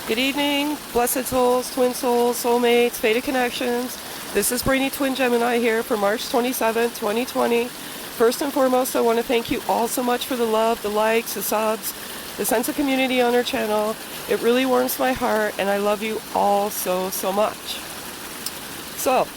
Good evening, blessed souls, twin souls, soulmates, fated connections. This is Brainy Twin Gemini here for March 27th, 2020. First and foremost, I want to thank you all so much for the love, the likes, the subs, the sense of community on our channel. It really warms my heart, and I love you all so much. So,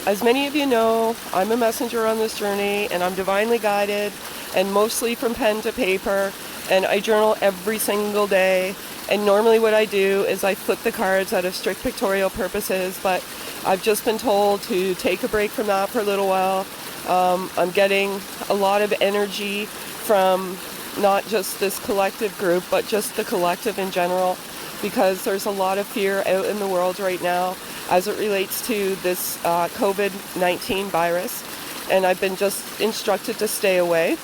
as many of you know, I'm a messenger on this journey, and I'm divinely guided, and mostly from pen to paper, and I journal every single day. And normally what I do is I flip the cards out of strict pictorial purposes, but I've just been told to take a break from that for a little while. I'm getting a lot of energy from not just this collective group, but just the collective in general, because there's a lot of fear out in the world right now as it relates to this COVID-19 virus. And I've been just instructed to stay away,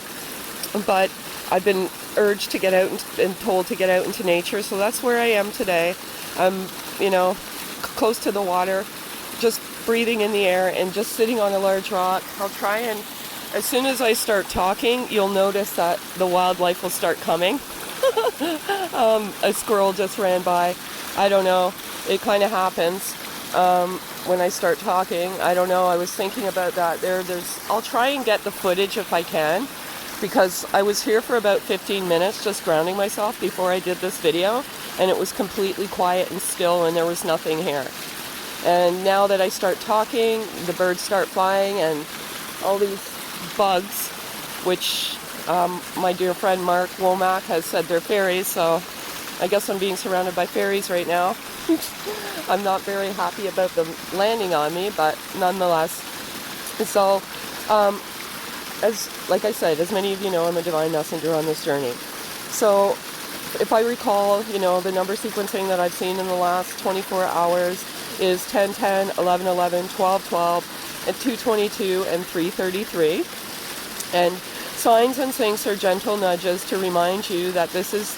but I've been urged to get out and told to get out into nature. So that's where I am today. I'm, close to the water, just breathing in the air and just sitting on a large rock. I'll try and, as soon as I start talking, you'll notice that the wildlife will start coming. A squirrel just ran by. I don't know. It kind of happens when I start talking. I don't know. I was thinking about that. I'll try and get the footage if I can, because I was here for about 15 minutes just grounding myself before I did this video, and it was completely quiet and still and there was nothing here. And now that I start talking, the birds start flying and all these bugs, which my dear friend Mark Womack has said they're fairies, so I guess I'm being surrounded by fairies right now. I'm not very happy about them landing on me, but nonetheless. So, like I said, as many of you know, I'm a divine messenger on this journey. So if I recall, the number sequencing that I've seen in the last 24 hours is 10, 10, 11, 11, 12, 12, and 222, and 333. And signs and things are gentle nudges to remind you that this is,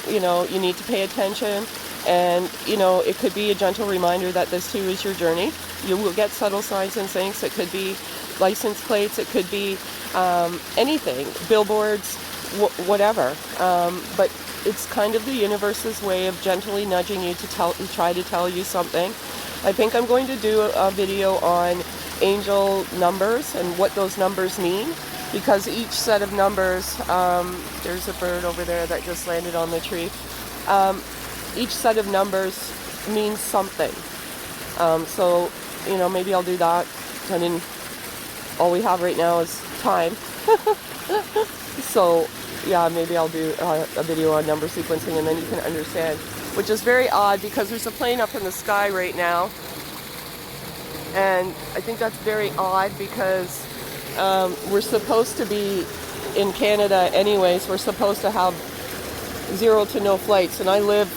you need to pay attention. And, it could be a gentle reminder that this too is your journey. You will get subtle signs and things. It could be license plates, it could be anything, billboards, whatever. But it's kind of the universe's way of gently nudging you to try to tell you something. I think I'm going to do a video on angel numbers and what those numbers mean, because each set of numbers, there's a bird over there that just landed on the tree. Each set of numbers means something. So, maybe I'll do that. All we have right now is time. So, yeah, maybe I'll do a video on number sequencing, and then you can understand. Which is very odd, because there's a plane up in the sky right now. And I think that's very odd, because we're supposed to be in Canada anyways. We're supposed to have 0 to no flights. And I live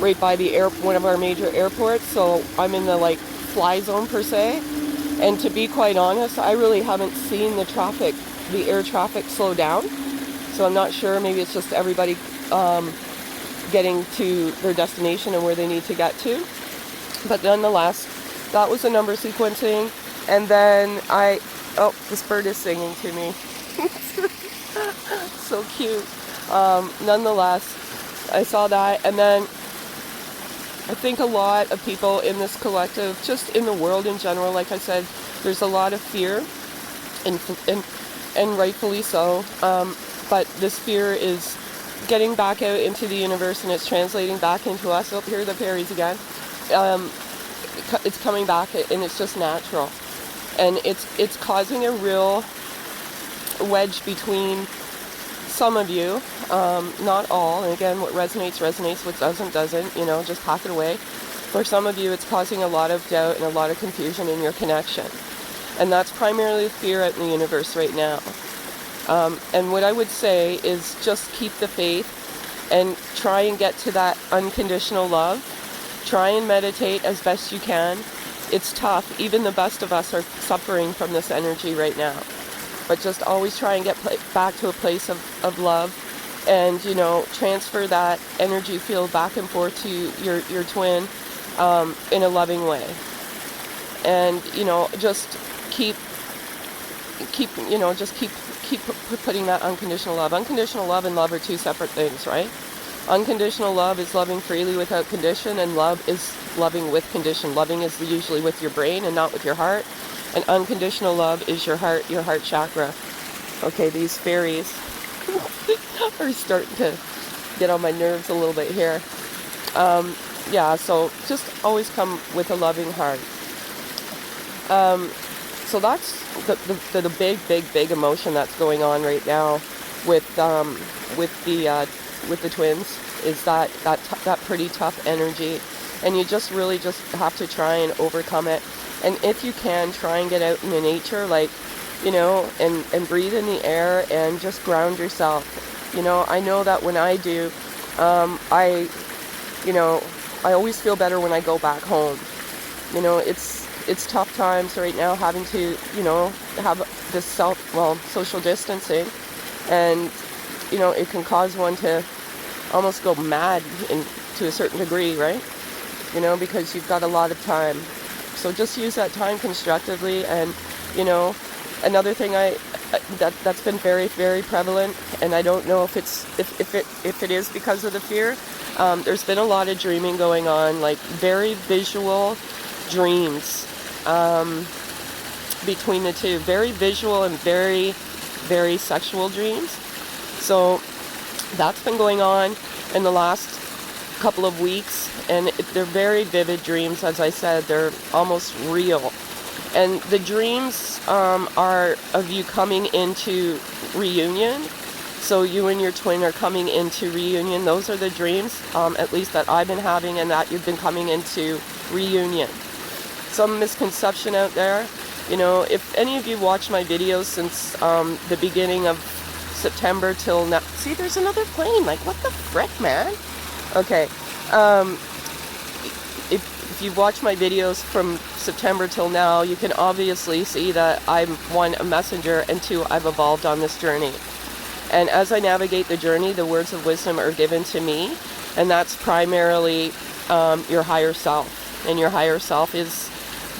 right by the one of our major airports. So I'm in the fly zone per se. And to be quite honest, I really haven't seen the air traffic slow down. So I'm not sure, maybe it's just everybody getting to their destination and where they need to get to. But nonetheless, that was the number sequencing. And then this bird is singing to me. So cute. Nonetheless, I saw that. And then I think a lot of people in this collective, just in the world in general, like I said, there's a lot of fear, and rightfully so. But this fear is getting back out into the universe, and it's translating back into us. Oh, here are the fairies again. It's coming back, and it's just natural, and it's causing a real wedge between some of you, not all, and again, what resonates, what doesn't, just pack it away. For some of you, it's causing a lot of doubt and a lot of confusion in your connection. And that's primarily fear out in the universe right now. And what I would say is just keep the faith and try and get to that unconditional love. Try and meditate as best you can. It's tough. Even the best of us are suffering from this energy right now. But just always try and get back to a place of love, and, transfer that energy field back and forth to your twin in a loving way. And, just keep putting that unconditional love. Unconditional love and love are two separate things, right? Unconditional love is loving freely without condition, and love is loving with condition. Loving is usually with your brain and not with your heart. And unconditional love is your heart chakra. Okay, these fairies are starting to get on my nerves a little bit here. Yeah, so just always come with a loving heart. So that's the big emotion that's going on right now with the twins, is that pretty tough energy, and you just really just have to try and overcome it. And if you can, try and get out in the nature, like, you know, and breathe in the air and just ground yourself. You know, I know that when I do, I always feel better when I go back home. You know, it's tough times right now, having to, you know, have this social distancing, and, you know, it can cause one to almost go mad to a certain degree, right? You know, because you've got a lot of time. So just use that time constructively. And, you know, another thing that's been very, very prevalent, and I don't know if it is because of the fear. There's been a lot of dreaming going on, like very visual dreams between the two. Very visual and very, very sexual dreams. So that's been going on in the last couple of weeks, and they're very vivid dreams. As I said, they're almost real. And the dreams are of you coming into reunion. So you and your twin are coming into reunion. Those are the dreams, at least that I've been having, and that you've been coming into reunion. Some misconception out there. You know, if any of you watch my videos since the beginning of September till now. See, there's another plane. Like, what the frick, man? Okay. If you've watched my videos from September till now, you can obviously see that I'm, one, a messenger, and two, I've evolved on this journey. And as I navigate the journey, the words of wisdom are given to me, and that's primarily your higher self. And your higher self is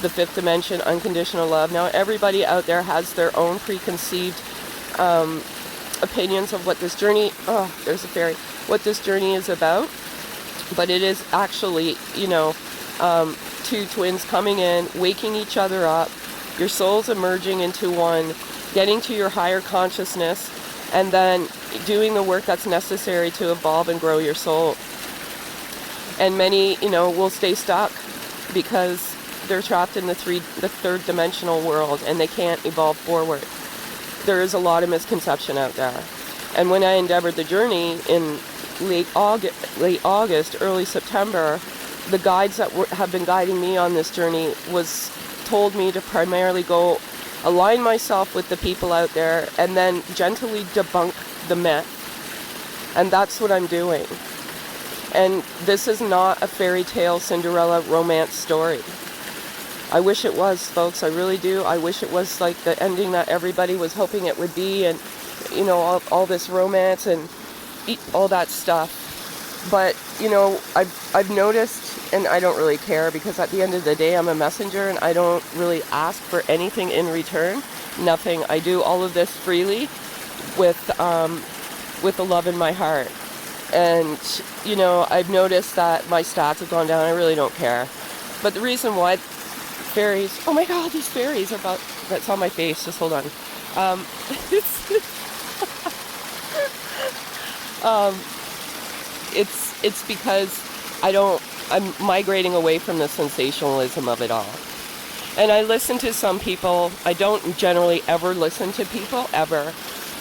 the fifth dimension, unconditional love. Now, everybody out there has their own preconceived opinions of what this journey, there's a fairy, what this journey is about. But it is actually, you know, two twins coming in, waking each other up, your souls emerging into one, getting to your higher consciousness, and then doing the work that's necessary to evolve and grow your soul. And many, you know, will stay stuck because they're trapped in the third dimensional world, and they can't evolve forward. There is a lot of misconception out there. And when I endeavored the journey in late August, early September, the guides that have been guiding me on this journey told me to primarily go align myself with the people out there and then gently debunk the myth. And that's what I'm doing. And this is not a fairy tale Cinderella romance story. I wish it was, folks. I really do. I wish it was like the ending that everybody was hoping it would be, and, you know, all this romance and all that stuff. But, you know, I've noticed, and I don't really care, because at the end of the day, I'm a messenger, and I don't really ask for anything in return. Nothing. I do all of this freely with the love in my heart. And, you know, I've noticed that my stats have gone down. I really don't care. But the reason why fairies, oh my god, these fairies are about, that's on my face, just hold on. It's because I'm migrating away from the sensationalism of it all. And I listen to some people. I don't generally ever listen to people, ever.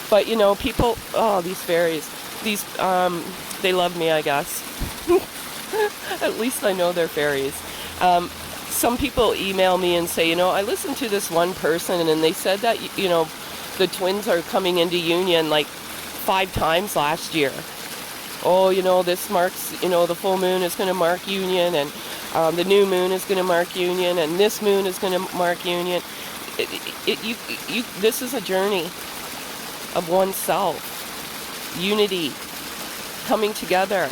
But, you know, people, these fairies, they love me, I guess. At least I know they're fairies. Some people email me and say, you know, I listened to this one person, and they said that, you know, the twins are coming into union like 5 times last year. Oh, you know, this marks, you know, the full moon is going to mark union, and the new moon is going to mark union, and this moon is going to mark union. This is a journey of oneself, unity, coming together.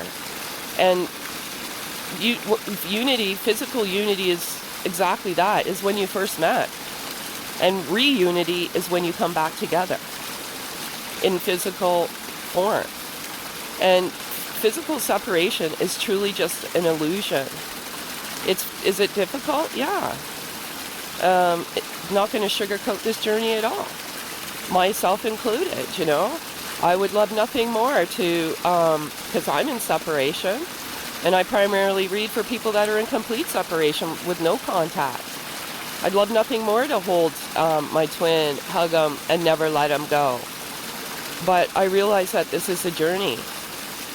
And unity, physical unity, is exactly that, is when you first met. And reunity is when you come back together in physical form. And physical separation is truly just an illusion. Is it difficult? Yeah. Not going to sugarcoat this journey at all, myself included. I would love nothing more to, because I'm in separation, and I primarily read for people that are in complete separation with no contact. I'd love nothing more to hold my twin, hug him, and never let him go. But I realize that this is a journey,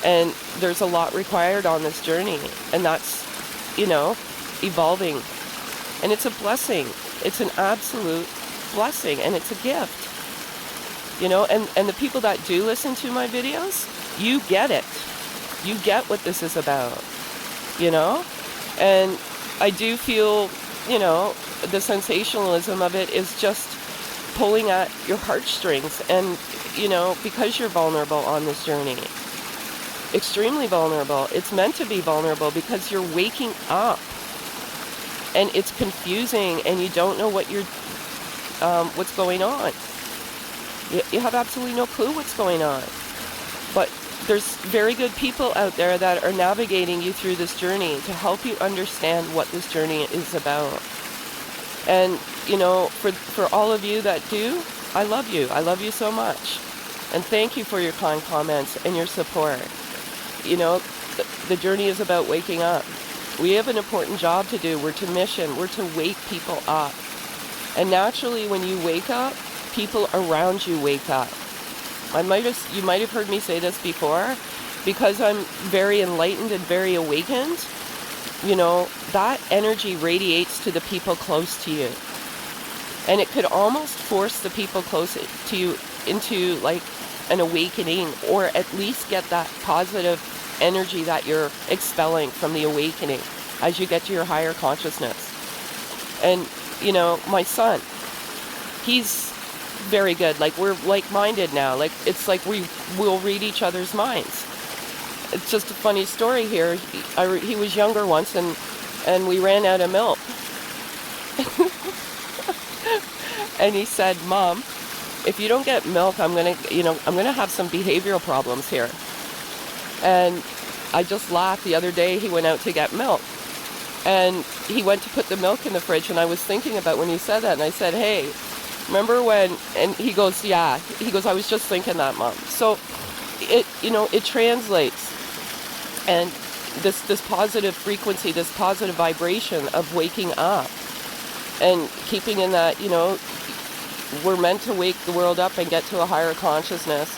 and there's a lot required on this journey, and that's, evolving. And it's a blessing. It's an absolute blessing, and it's a gift. And the people that do listen to my videos, you get it. You get what this is about, And I do feel, the sensationalism of it is just pulling at your heartstrings. And, because you're vulnerable on this journey, extremely vulnerable. It's meant to be vulnerable because you're waking up. And it's confusing, and you don't know what's going on. You have absolutely no clue what's going on. But there's very good people out there that are navigating you through this journey to help you understand what this journey is about. And, for all of you that do, I love you. I love you so much. And thank you for your kind comments and your support. The journey is about waking up. We have an important job to do. We're to mission. We're to wake people up. And naturally, when you wake up, people around you wake up. You might have heard me say this before. Because I'm very enlightened and very awakened, that energy radiates to the people close to you. And it could almost force the people close to you into like an awakening, or at least get that positive energy that you're expelling from the awakening as you get to your higher consciousness. And, my son, he's very good. Like, we're like-minded now. Like, it's like we'll read each other's minds. It's just a funny story here. He was younger once, and we ran out of milk. And he said, "Mom, if you don't get milk, I'm gonna have some behavioral problems here." And I just laughed. The other day, he went out to get milk, and he went to put the milk in the fridge, and I was thinking about when he said that, and I said, "Hey, remember when?" And he goes, "Yeah." He goes, "I was just thinking that, Mom." So it translates. And this positive frequency, this positive vibration of waking up and keeping in that, we're meant to wake the world up and get to a higher consciousness.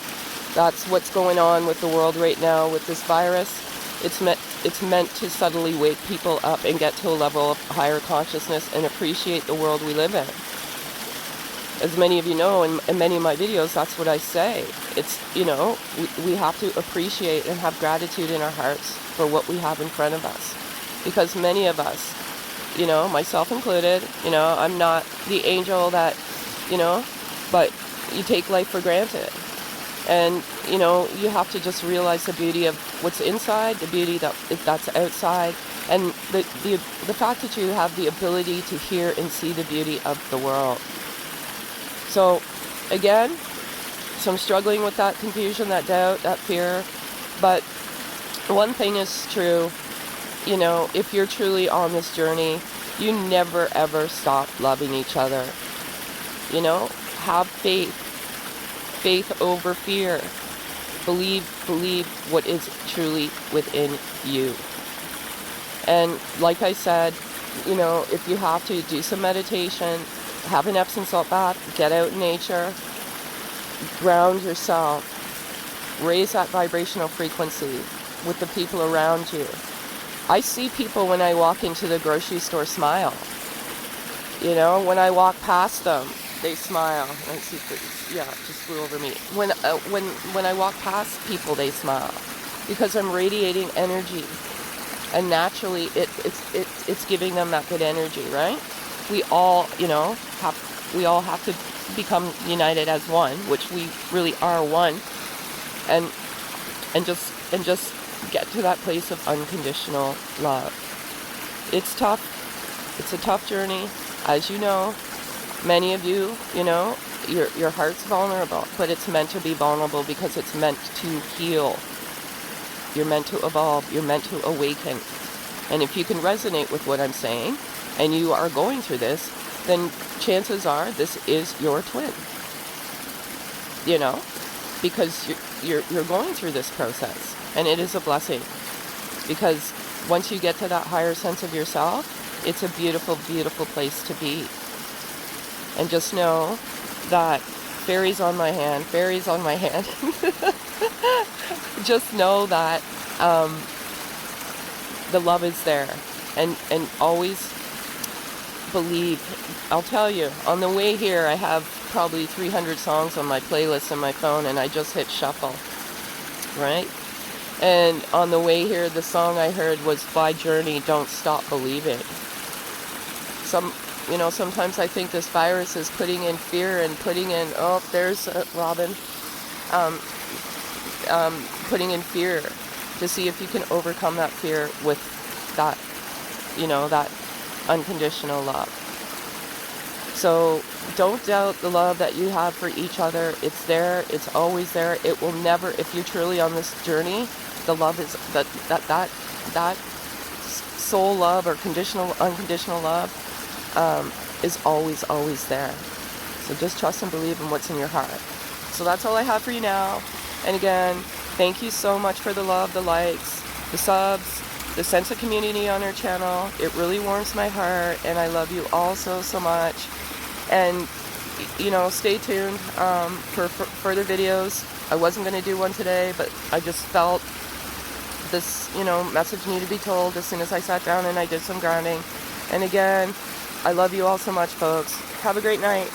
That's what's going on with the world right now with this virus. It's meant to subtly wake people up and get to a level of higher consciousness and appreciate the world we live in. As many of you know, in many of my videos, that's what I say. It's, we have to appreciate and have gratitude in our hearts for what we have in front of us. Because many of us, myself included, I'm not the angel that, but you take life for granted. And, you have to just realize the beauty of what's inside, the beauty that's outside, and the fact that you have the ability to hear and see the beauty of the world. So, again, I'm struggling with that confusion, that doubt, that fear. But one thing is true, if you're truly on this journey, you never ever stop loving each other. Have faith. Faith over fear. Believe what is truly within you. And like I said, if you have to, do some meditation, have an Epsom salt bath, get out in nature, ground yourself, raise that vibrational frequency with the people around you. I see people when I walk into the grocery store smile. When I walk past them, they smile. Let's see if it just flew over me. When I walk past people, they smile because I'm radiating energy, and naturally it's giving them that good energy, right? We all, have to become united as one, which we really are one, and just get to that place of unconditional love. It's tough. It's a tough journey, as you know. Many of you, your heart's vulnerable, but it's meant to be vulnerable because it's meant to heal. You're meant to evolve. You're meant to awaken. And if you can resonate with what I'm saying, and you are going through this, then chances are this is your twin. You know, because you're going through this process, and it is a blessing. Because once you get to that higher sense of yourself, it's a beautiful, beautiful place to be. And just know that fairies on my hand, fairies on my hand. Just know that the love is there, and always believe. I'll tell you, on the way here, I have probably 300 songs on my playlist on my phone, and I just hit shuffle, right? And on the way here, the song I heard was by Journey, Don't Stop Believing. Sometimes I think this virus is putting in fear and putting in, oh, there's Robin, putting in fear to see if you can overcome that fear with that, that unconditional love. So don't doubt the love that you have for each other. It's there. It's always there. It will never, if you're truly on this journey, the love is that soul love or unconditional love is always, always there. So just trust and believe in what's in your heart. So that's all I have for you now. And again, thank you so much for the love, the likes, the subs, the sense of community on our channel. It really warms my heart, and I love you all so, so much. And, stay tuned for further videos. I wasn't going to do one today, but I just felt this, message needed to be told as soon as I sat down and I did some grounding. And again, I love you all so much, folks. Have a great night.